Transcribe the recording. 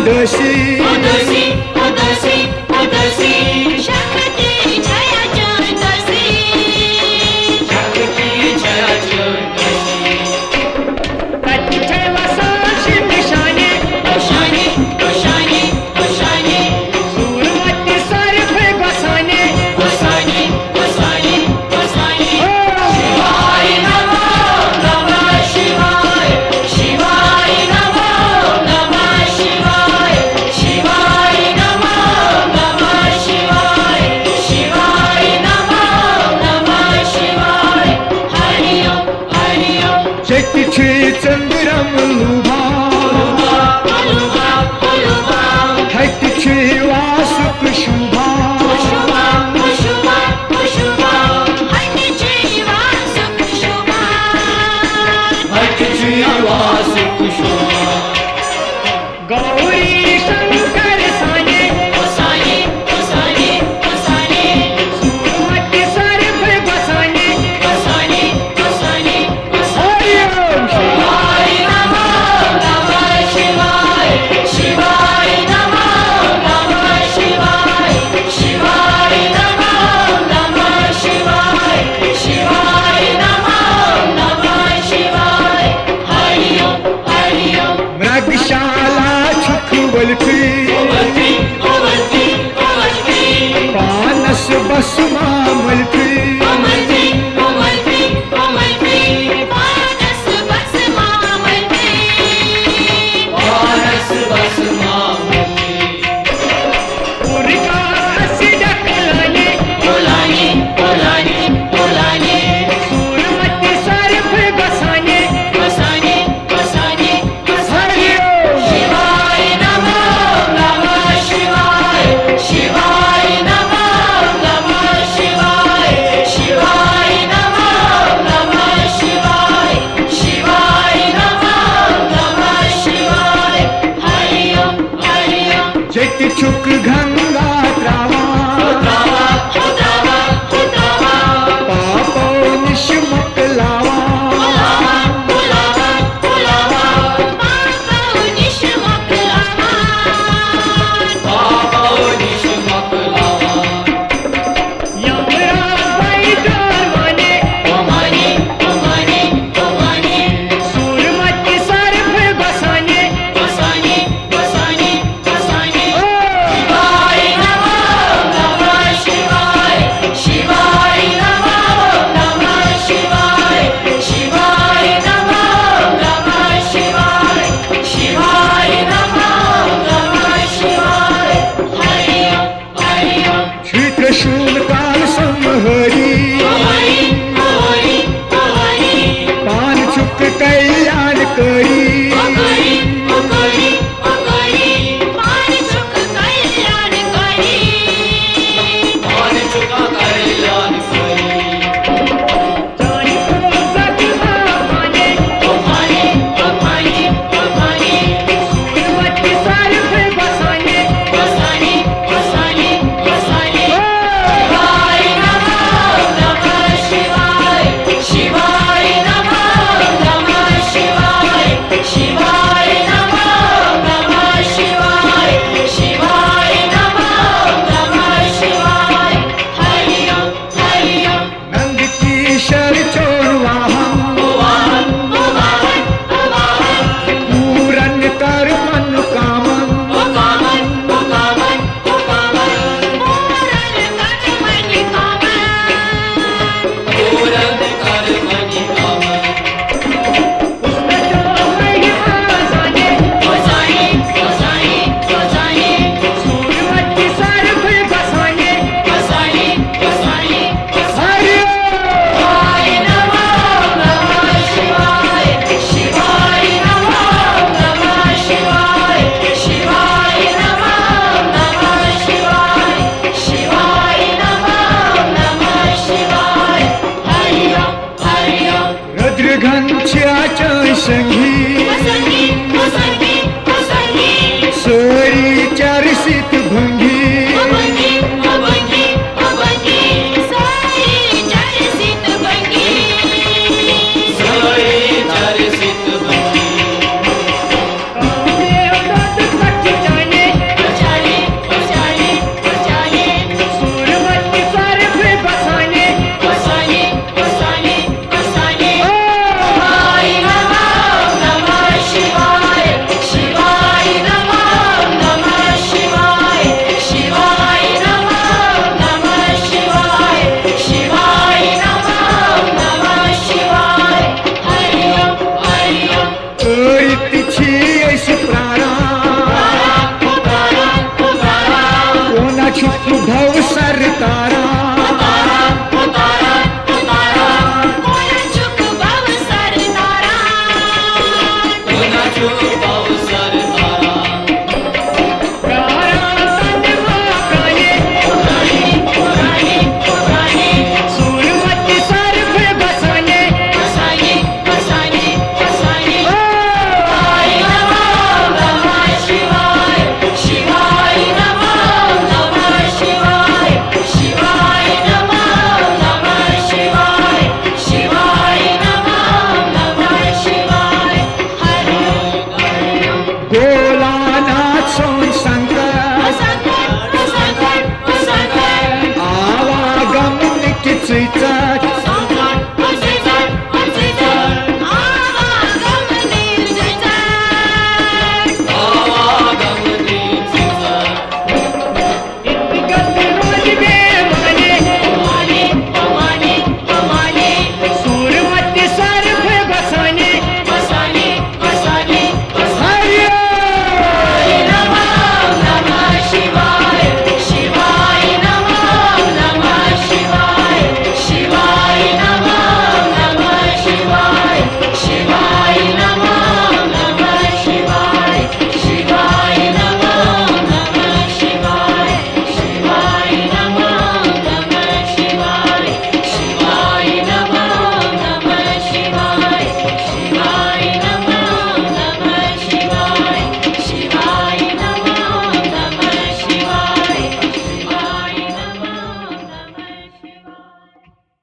उदसी उदसी उदसी उदसी शक्ती जयाच्या दसी शक्ती जयाच्या दसी कच्चे वसाची निशाने ओशाने ओशाने ओशाने सूरमती सरफे गोसाने गोसाने गोसाने गोसाने शिवाय नमो नमः शिवाय शिवाय नमो नमः शिवाय शिवाय नमो नमः शिवाय शिवाय नमो नमः शिवाय हरि ओम हरि ओम शक्तीचे चंद्रम लुभा ओलुबा ओलुबा हक्तीचे वासुक शुभा शुभा शुभा शुभा हरिची वासुक शुभा हरिची वासुक शुभा गौरी शंकर साने ओसाने ओसाने ओसाने सूरमती सरफे गोसाने ओसाने ओसाने हरि ओम शिवाय नमो नमः शिवाय शिवाय नमो नमः शिवाय शिवाय नमो नमः शिवाय शिवाय नमो नमः शिवाय हरि ओम हरि ओम मृगशाला छुखवलती ओवलती ओवलती ओवलती पानस बसमा मलती ओमलती ओमलती ओमलती पानस बस मामलती पानस बस मामलती उरिका असी डकलाने ओलाने ओलाने ओलाने सूरमती सरफे गोसाने गोसाने गोसाने हरि ओम शिवाय नमो नमः शिवाय शिवाय नमो नमः शिवाय शिवाय नमो नमः शिवाय शिवाय नमो नमः शिवाय हरि ओम हरि ओम जट छुक गंगा त्रावा उतरावा उतरावा उतरावा पापो निशमक लावा बुलावा बुलावा बुलावा पापा निशमक लावा पापा निशमक लावा यमराज बैठवाने ओमाने ओमाने ओमाने सूरमती सरफे गोसाने गोसाने गोसाने गोसाने ओ शिवाय नमो नमः शिवाय शिवाय नमो नमः शिवाय शिवाय नमो नमः शिवाय शिवाय नमो नमः शिवाय हरि ओम हरि ओम श्री त्रिशूल का